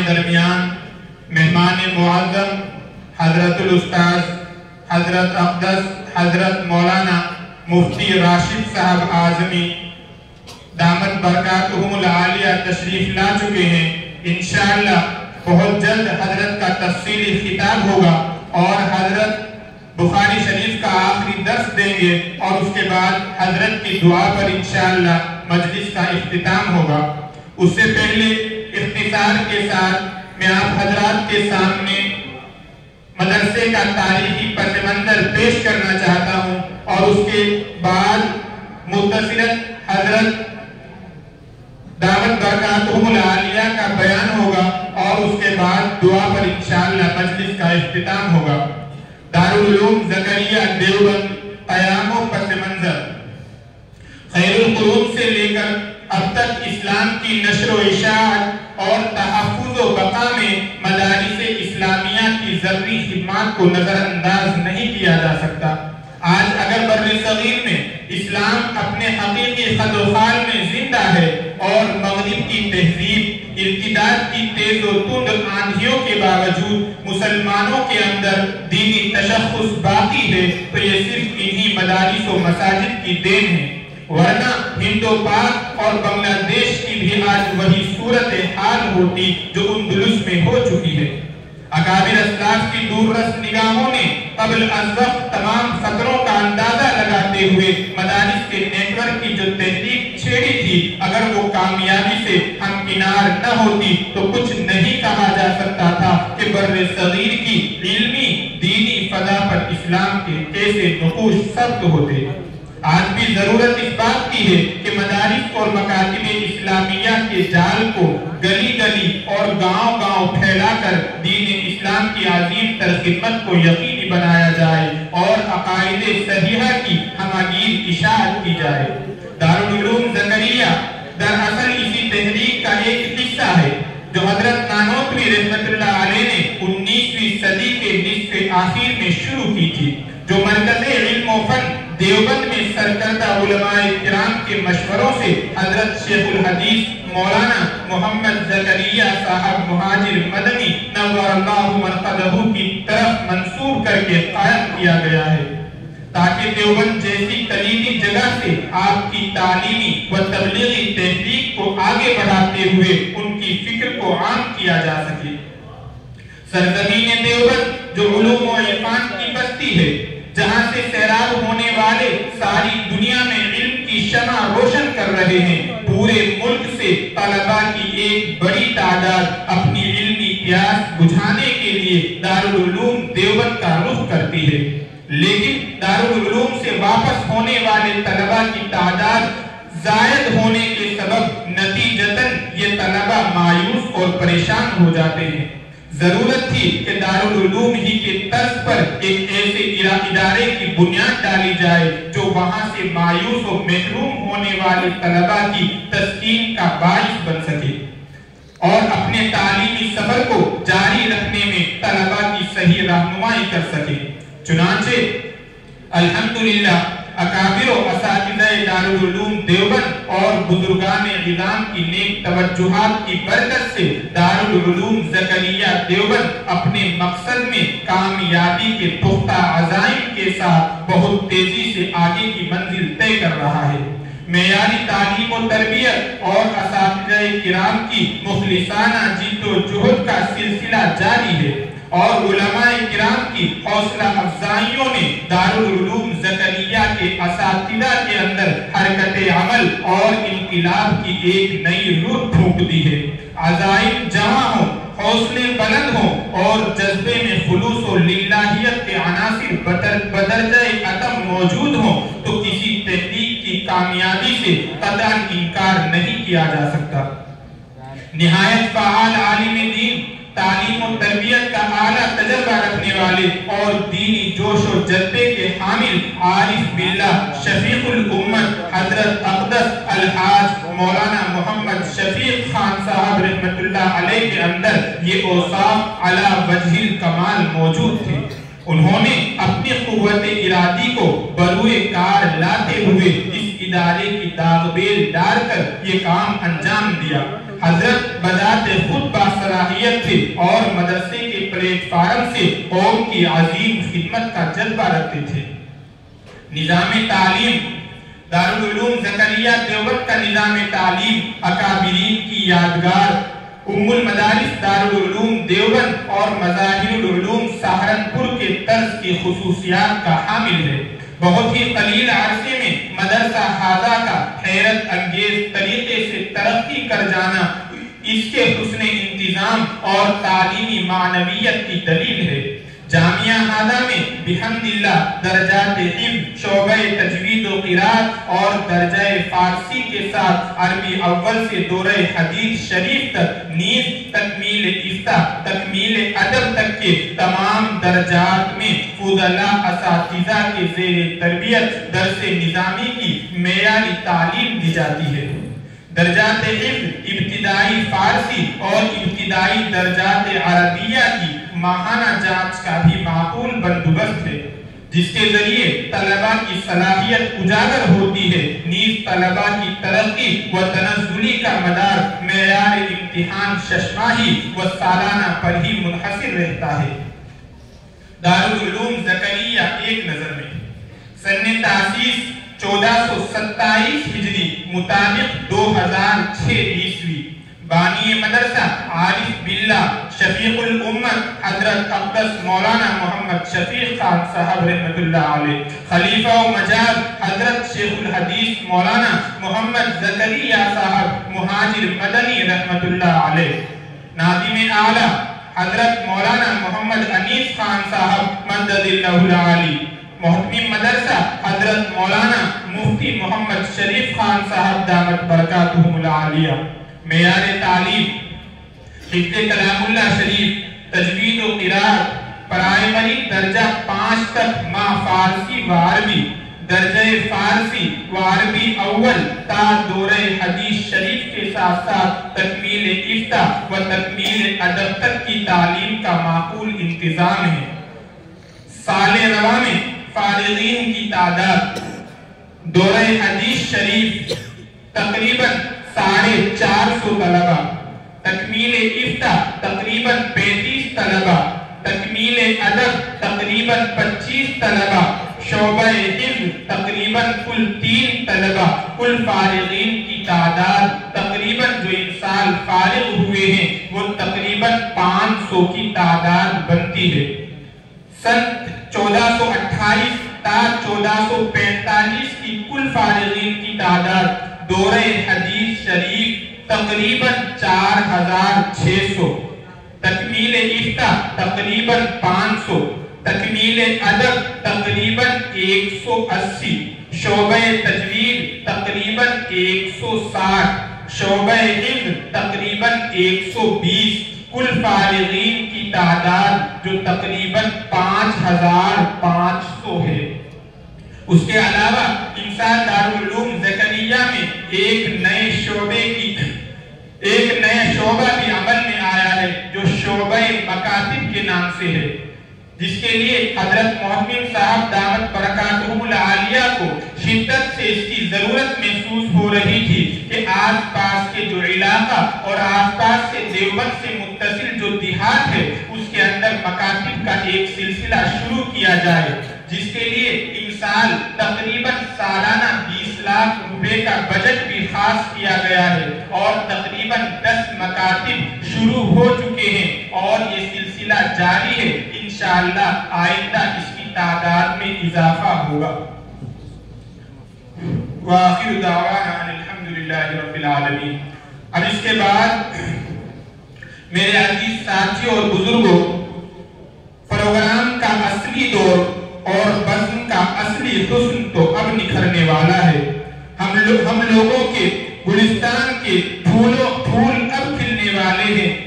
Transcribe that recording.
ہمارے درمیان مہمان معظم حضرت الاستاذ حضرت اقدس حضرت مولانا مفتی راشد صاحب اعظمی دامت برکاتہم العالیہ تشریف لا چکے ہیں۔ انشاءاللہ بہت جلد حضرت کا تفصیلی خطاب ہوگا اور حضرت بخاری شریف کا آخری درس دیں گے اور اس کے بعد حضرت کی دعا پر انشاءاللہ مجلس کا اختتام ہوگا۔ اس سے پہلے اختصار کے ساتھ میں آپ حضرات کے سامنے مدرسے کا تاریخی پس منظر پیش کرنا چاہتا ہوں اور اس کے بعد متصلاً حضرت دعوت برکاتہم العالیہ کا بیان ہوگا اور اس کے بعد دعا پر انشاءاللہ مجلس کا اختتام ہوگا۔ دارالعلوم زکریا دیوبند قیام و پس منظر۔ خیر القرون سے لے کر اب تک اسلام کی نشر و اشاعت اور تحفظ و بقا میں مدارس اسلامیہ کی ذری خدمات کو نظر انداز نہیں کیا جا سکتا۔ آج اگر بر صغیر میں اسلام اپنے حقیقی خد و خال میں زندہ ہے اور مغرب کی تہذیب ارتداد کی تیز و تند آندھیوں کے باوجود مسلمانوں کے اندر دینی تشخص باقی ہے تو یہ صرف انہی مدارس و مساجد کی دین ہے، ورنہ ہند و پاک اور بنگلہ دیش کی بھی آج وہی صورتحال ہوتی جو اندلس میں ہو چکی ہے۔ اکابر اسلاف کی دور رس نگاہوں نے قبل از وقت تمام خطروں کا اندازہ لگاتے ہوئے مدارس کے نیٹ ورک کی جو تحریک چھیڑی تھی اگر وہ کامیابی سے ہمکنار نہ ہوتی تو کچھ نہیں کہا جا سکتا تھا کہ بر صغیر کی علمی دینی فضا پر اسلام کے کیسے نقوش ثبت ہوتے۔ آج بھی ضرورت اس بات کی ہے کہ مدارس اور مکاتب اسلامیہ کے جال کو گلی گلی اور گاؤں گاؤں پھیلا کر دین اسلام کی عظیم تر خدمت کو یقینی بنایا جائے اور عقائد صحیحہ کی ہمگیر اشاعت کی جائے۔ دارالعلوم زکریا دراصل اسی تحریک کا ایک حصہ ہے جو حضرت نانوتوی رحمت اللہ علیہ نے 19ویں صدی کے نصف آخر میں شروع کی تھی، جو مرکز علم و فن دیوبند میں سرکردہ علماء کرام کے مشوروں سے حضرت شیخ الحدیث مولانا محمد زکریا صاحب مہاجر مدنی نور اللہ مرقدہ کی طرف منسوب کر کے قائم کیا گیا ہے، تاکہ دیوبند جیسی کلیدی جگہ سے آپ کی تعلیمی و تبلیغی تحریک کو آگے بڑھاتے ہوئے ان کی فکر کو عام کیا جا سکے۔ سرزمین دیوبند جو علوم و عرفان کی بستی ہے، جہاں سے سیراب ہونے والے ساری دنیا میں علم کی شمع روشن کر رہے ہیں، پورے ملک سے طلباء کی ایک بڑی تعداد اپنی علمی پیاس بجھانے کے لیے دارالعلوم دیوبند کا رخ کرتی ہے، لیکن دارالعلوم سے واپس ہونے والے طلباء کی تعداد زائد ہونے کے سبب نتیجتاً یہ طلباء مایوس اور پریشان ہو جاتے ہیں۔ ضرورت تھی کہ دارالعلوم ہی کے طرز پر ایک ایسے ادارے کی بنیاد ڈالی جائے جو وہاں سے مایوس و محروم ہونے والے طلباء کی تسکین کا باعث بن سکے اور اپنے تعلیمی سفر کو جاری رکھنے میں طلباء کی صحیح رہنمائی کر سکے۔ چنانچہ الحمدللہ اکابر و اساتذہ دارالعلوم دیوبند اور بزرگان عظام کی نیک توجہات کی برکت سے دارالعلوم زکریا دیوبند اپنے مقصد میں کامیابی کے پختہ عزائم کے ساتھ بہت تیزی سے آگے کی منزل طے کر رہا ہے۔ معیاری تعلیم و تربیت اور اساتذہ کرام کی مخلصانہ جد و جہد کا سلسلہ جاری ہے اور علماء کرام کی حوصلہ افزائیوں نے دارالعلوم زکریا کے اساتذہ کے اندر حرکت عمل اور انقلاب کی ایک نئی روح پھونک دی ہے۔ عزائم جمع ہوں، حوصلے بلند ہوں اور جذبے میں خلوص و للہیت کے عناصر بدرجہ عدم موجود ہوں تو کسی تحریک کی کامیابی سے قطعاً انکار نہیں کیا جا سکتا۔ نہایت فعال عالم دین، تعلیم و تربیت کا اعلیٰ تجربہ رکھنے والے اور دینی جوش و جذبے کے حامل عارف باللہ شفیق الامت حضرت اقدس الحاج مولانا محمد شفیق خان صاحب رحمت اللہ علیہ کے اندر یہ اوصاف علی وجہ الکمال موجود تھے۔ انہوں نے اپنی قوت ارادی کو بروئے کار لاتے ہوئے اس ادارے کی داغ بیل ڈال کر یہ کام انجام دیا۔ حضرت بذات خود باصلاحیت صلاحیت تھے اور مدرسے کے پلیٹ فارم سے قوم کی عظیم خدمت کا جذبہ رکھتے تھے۔ نظام تعلیم دارالعلوم زکریا دیوبند کا نظام تعلیم اکابرین کی یادگار ام المدارس دارالعلوم دیوبند اور مظاہر العلوم سہارنپور کے طرز کی خصوصیات کا حامل ہے۔ بہت ہی قلیل عرصے میں مدرسہ ہذا کا حیرت انگیز طریقے سے ترقی کر جانا اس کے حسن انتظام اور تعلیمی معنویت کی دلیل ہے۔ جامعہ ہذا میں بحمد اللہ درجات حفظ، شعبہ تجوید و قرات اور درجہ فارسی کے ساتھ عربی اول سے دورہ حدیث شریف تک نیز تکمیل افتاء، تکمیل ادب تک کے تمام درجات میں فضلاء اساتذہ کے زیر تربیت درس نظامی کی معیاری تعلیم دی جاتی ہے۔ درجات حفظ ابتدائی فارسی اور ابتدائی درجات عربیہ کی ماہانہ جانچ کا بھی معقول بندوبست ہے، جس کے ذریعے طلباء کی صلاحیت اجاگر ہوتی ہے، نیز طلباء کی ترقی و تنزلی کا مدار معیار امتحان ششماہی و سالانہ پر ہی منحصر رہتا ہے۔ دارالعلوم زکریا ایک نظر میں سن تاسیس 1427 ہجری مطابق 2006 عیسوی، بانی مدرسہ عارف باللہ شفیق الامت حضرت اقدس مولانا محمد شفیق خان صاحب رحمت اللہ علیہ، خلیفہ و مجاز حضرت شیخ الحدیث مولانا محمد زکریا صاحب مہاجر مدنی رحمت اللہ علیہ، ناظم اعلیٰ حضرت مولانا محمد انیس خان صاحب مدد اللہ العالی، محتمم مدرسہ حضرت مولانا مفتی محمد شریف خان صاحب دامت برکاتہم العالیہ۔ معیار تعلیم حفظ کلام اللہ شریف، تجوید و قرات، پرائمری درجہ 5 تک ما فارسی و عربی، درجہ فارسی و عربی اول تا دورہ حدیث شریف کے ساتھ ساتھ تکمیل افتاء و تکمیل ادب تک کی تعلیم کا معقول انتظام ہے۔ سال رواں میں فارغین کی تعداد دورہ حدیث شریف تقریباً 450 طلبہ، تکمیل افتاء تقریباً 35 طلبہ، تکمیل ادب تقریباً 25 طلبہ، شعبہ حفظ تقریباً کل 3 طلبہ، کل فارغین کی تعداد تقریباً جو ان سال فارغ ہوئے ہیں وہ تقریباً 500 کی تعداد بنتی ہے۔ سن 1428 تا 1445 کی کل فارغین کی تعداد دورہ حدیث شریف تقریباً 4600، تکمیل افتاء تقریباً 500، تکمیل ادب تقریباً 180، شعبہ تجوید تقریباً 160، شعبہ حفظ تقریباً 120، کل فارغین کی تعداد جو تقریباً 5500 ہے۔ اس کے علاوہ انسان دارالعلوم زکریا میں ایک نئے شعبہ بھی عمل میں آیا ہے جو شعبہ مکاتب کے نام سے ہے، جس کے لیے حضرت محتمم صاحب دامت برکاتہم العالیہ کو شدت سے اس کی ضرورت محسوس ہو رہی تھی کہ آس پاس کے جو علاقہ اور آس پاس سے دیوبند سے متصل جو دیہات ہے اس کے اندر مکاتب کا ایک سلسلہ شروع کیا جائے، جس کے لیے ان سال تقریباً سالانہ 20 لاکھ روپے کا بجٹ بھی خاص کیا گیا ہے اور تقریباً 10 مکاتب شروع ہو چکے ہیں اور یہ سلسلہ جاری ہے۔ انشاءاللہ آئندہ اس کی تعداد میں اضافہ ہوگا۔ وآخر دعوانا الحمدللہ رب العالمین۔ اب اس کے بعد میرے عزیز ساتھیوں اور بزرگوں، پروگرام کا اصلی دور اور بزم کا اصلی حسن تو اب نکھرنے والا ہے۔ ہم لوگوں کے گلستان کے پھول